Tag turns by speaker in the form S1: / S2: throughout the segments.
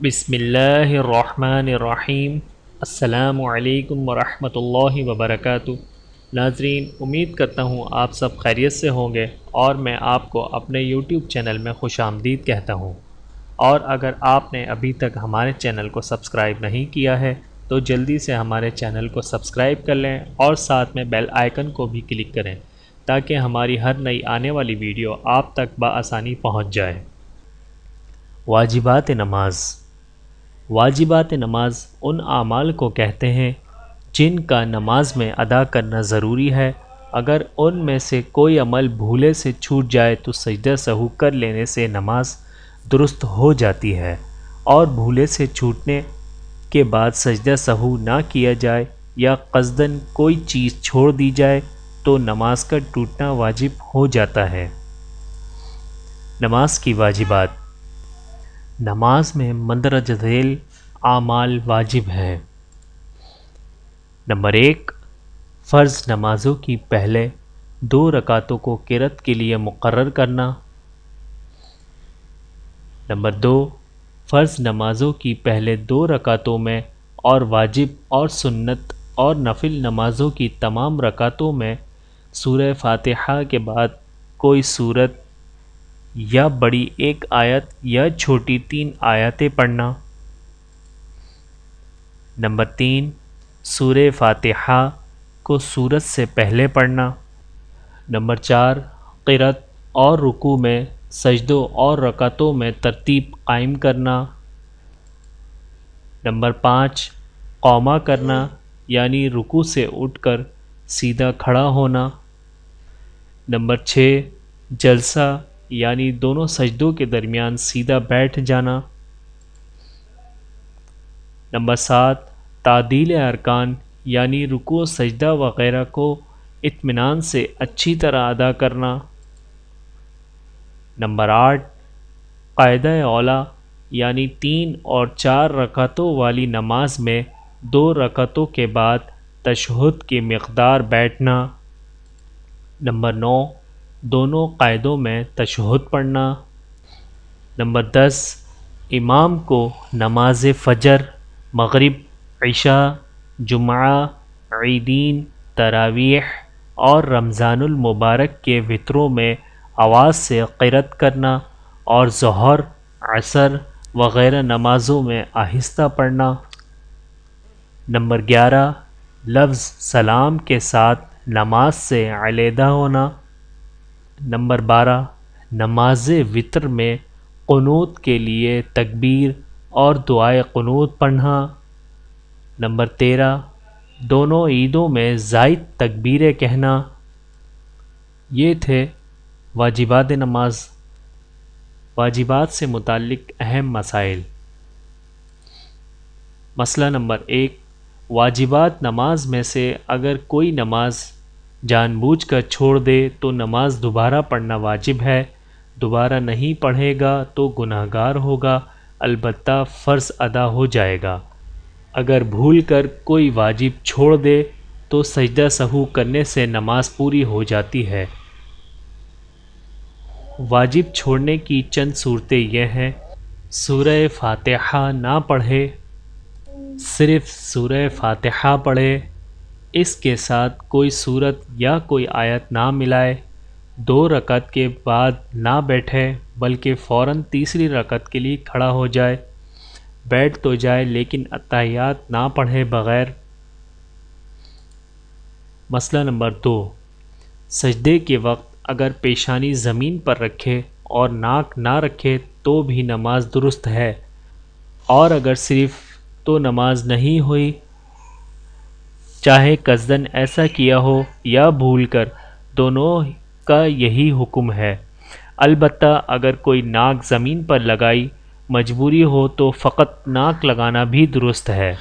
S1: بسم اللہ الرحمن الرحیم۔ السلام علیکم ورحمۃ اللہ وبرکاتہ۔ ناظرین، امید کرتا ہوں آپ سب خیریت سے ہوں گے اور میں آپ کو اپنے یوٹیوب چینل میں خوش آمدید کہتا ہوں۔ اور اگر آپ نے ابھی تک ہمارے چینل کو سبسکرائب نہیں کیا ہے تو جلدی سے ہمارے چینل کو سبسکرائب کر لیں اور ساتھ میں بیل آئیکن کو بھی کلک کریں تاکہ ہماری ہر نئی آنے والی ویڈیو آپ تک بآسانی پہنچ جائے۔ واجبات نماز۔ واجبات نماز ان اعمال کو کہتے ہیں جن کا نماز میں ادا کرنا ضروری ہے۔ اگر ان میں سے کوئی عمل بھولے سے چھوٹ جائے تو سجدہ سہو کر لینے سے نماز درست ہو جاتی ہے، اور بھولے سے چھوٹنے کے بعد سجدہ سہو نہ کیا جائے یا قصداً کوئی چیز چھوڑ دی جائے تو نماز کا ٹوٹنا واجب ہو جاتا ہے۔ نماز کی واجبات۔ نماز میں مندرجہ ذیل اعمال واجب ہیں۔ نمبر 1، فرض نمازوں کی پہلے 2 رکعتوں کو قرات کے لیے مقرر کرنا۔ نمبر 2، فرض نمازوں کی پہلے 2 رکعتوں میں اور واجب اور سنت اور نفل نمازوں کی تمام رکعتوں میں سورہ فاتحہ کے بعد کوئی سورت یا بڑی 1 آیت یا چھوٹی 3 آیتیں پڑھنا۔ نمبر 3، سورہ فاتحہ کو سورت سے پہلے پڑھنا۔ نمبر 4، قرات اور رکوع میں سجدوں اور رکعتوں میں ترتیب قائم کرنا۔ نمبر 5، قوما کرنا یعنی رکوع سے اٹھ کر سیدھا کھڑا ہونا۔ نمبر 6، جلسہ یعنی دونوں سجدوں کے درمیان سیدھا بیٹھ جانا۔ نمبر 7، تعدیل ارکان یعنی رکوع سجدہ وغیرہ کو اطمینان سے اچھی طرح ادا کرنا۔ نمبر 8، قاعدہ اولیٰ یعنی 3 اور 4 رکعتوں والی نماز میں 2 رکعتوں کے بعد تشہد کی مقدار بیٹھنا۔ نمبر 9، دونوں قاعدوں میں تشہد پڑھنا۔ نمبر 10، امام کو نماز فجر، مغرب، عشاء، جمعہ، عیدین، تراویح اور رمضان المبارک کے وتروں میں آواز سے قرات کرنا اور ظہر، عصر وغیرہ نمازوں میں آہستہ پڑھنا۔ نمبر 11، لفظ سلام کے ساتھ نماز سے علیحدہ ہونا۔ نمبر 12، نماز وتر میں قنوت کے لیے تکبیر اور دعائے قنوت پڑھنا۔ نمبر 13، دونوں عیدوں میں زائد تکبیریں کہنا۔ یہ تھے واجبات نماز۔ واجبات سے متعلق اہم مسائل۔ مسئلہ نمبر 1، واجبات نماز میں سے اگر کوئی نماز جان بوجھ کر چھوڑ دے تو نماز دوبارہ پڑھنا واجب ہے۔ دوبارہ نہیں پڑھے گا تو گناہ گار ہوگا، البتہ فرض ادا ہو جائے گا۔ اگر بھول کر کوئی واجب چھوڑ دے تو سجدہ سہو کرنے سے نماز پوری ہو جاتی ہے۔ واجب چھوڑنے کی چند صورتیں یہ ہیں: سورہ فاتحہ نہ پڑھے، صرف سورہ فاتحہ پڑھے، اس کے ساتھ کوئی سورت یا کوئی آیت نہ ملائے، 2 رکعت کے بعد نہ بیٹھے بلکہ فوراً تیسری رکعت کے لیے کھڑا ہو جائے، بیٹھ تو جائے لیکن اتحیات نہ پڑھے بغیر۔ مسئلہ نمبر 2، سجدے کے وقت اگر پیشانی زمین پر رکھے اور ناک نہ رکھے تو بھی نماز درست ہے، اور اگر صرف تو نماز نہیں ہوئی، چاہے قصداً ایسا کیا ہو یا بھول کر، دونوں کا یہی حکم ہے۔ البتہ اگر کوئی ناک زمین پر لگائی مجبوری ہو تو فقط ناک لگانا بھی درست ہے۔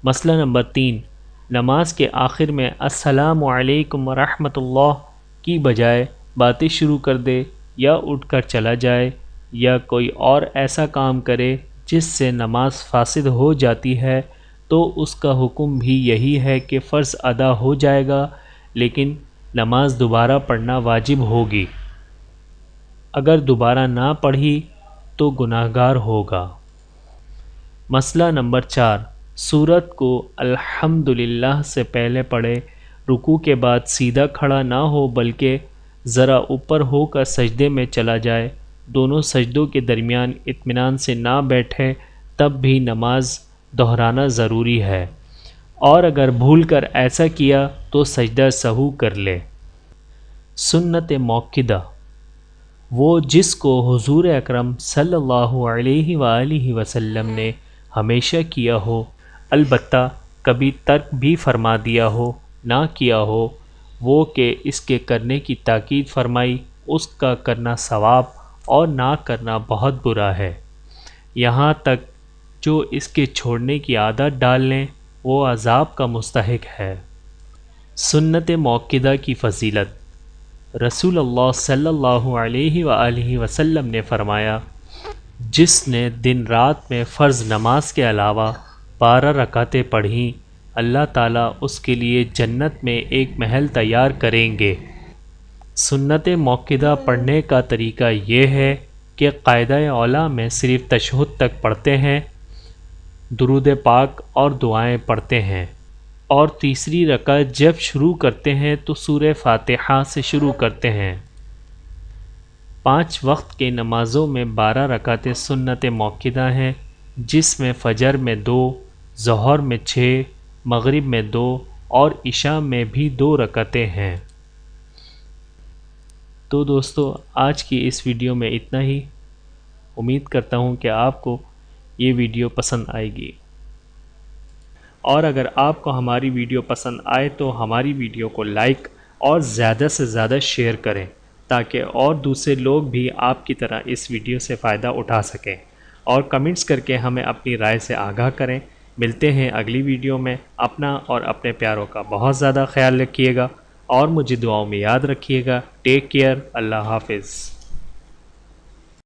S1: مسئلہ نمبر 3، نماز کے آخر میں السلام علیکم ورحمۃ اللہ کی بجائے باتیں شروع کر دے یا اٹھ کر چلا جائے یا کوئی اور ایسا کام کرے جس سے نماز فاسد ہو جاتی ہے تو اس کا حکم بھی یہی ہے کہ فرض ادا ہو جائے گا لیکن نماز دوبارہ پڑھنا واجب ہوگی۔ اگر دوبارہ نہ پڑھی تو گناہ گار ہوگا۔ مسئلہ نمبر 4، سورت کو الحمدللہ سے پہلے پڑھے، رکوع کے بعد سیدھا کھڑا نہ ہو بلکہ ذرا اوپر ہو کر سجدے میں چلا جائے، دونوں سجدوں کے درمیان اطمینان سے نہ بیٹھے، تب بھی نماز دہرانا ضروری ہے، اور اگر بھول کر ایسا کیا تو سجدہ سہو کر لے۔ سنت موقدہ، وہ جس کو حضور اکرم صلی اللہ علیہ وآلہ وسلم نے ہمیشہ کیا ہو، البتہ کبھی ترک بھی فرما دیا ہو، نہ کیا ہو، وہ کہ اس کے کرنے کی تاکید فرمائی، اس کا کرنا ثواب اور نہ کرنا بہت برا ہے۔ یہاں تک جو اس کے چھوڑنے کی عادت ڈال لیں وہ عذاب کا مستحق ہے۔ سنت موقدہ کی فضیلت، رسول اللہ صلی اللہ علیہ وآلہ وسلم نے فرمایا، جس نے دن رات میں فرض نماز کے علاوہ 12 رکعتیں پڑھیں، اللہ تعالیٰ اس کے لیے جنت میں ایک محل تیار کریں گے۔ سنت موقدہ پڑھنے کا طریقہ یہ ہے کہ قاعدہ اولیٰ میں صرف تشہد تک پڑھتے ہیں، درود پاک اور دعائیں پڑھتے ہیں، اور تیسری رکعت جب شروع کرتے ہیں تو سورہ فاتحہ سے شروع کرتے ہیں۔ 5 وقت کے نمازوں میں 12 رکعتیں سنت موقدہ ہیں، جس میں فجر میں 2، ظہر میں 6، مغرب میں 2 اور عشاء میں بھی 2 رکعتیں ہیں۔ تو دوستو، آج کی اس ویڈیو میں اتنا ہی۔ امید کرتا ہوں کہ آپ کو یہ ویڈیو پسند آئے گی، اور اگر آپ کو ہماری ویڈیو پسند آئے تو ہماری ویڈیو کو لائک اور زیادہ سے زیادہ شیئر کریں، تاکہ اور دوسرے لوگ بھی آپ کی طرح اس ویڈیو سے فائدہ اٹھا سکیں، اور کمنٹس کر کے ہمیں اپنی رائے سے آگاہ کریں۔ ملتے ہیں اگلی ویڈیو میں۔ اپنا اور اپنے پیاروں کا بہت زیادہ خیال رکھیے گا، اور مجھے دعاؤں میں یاد رکھیے گا۔ ٹیک کیئر، اللہ حافظ۔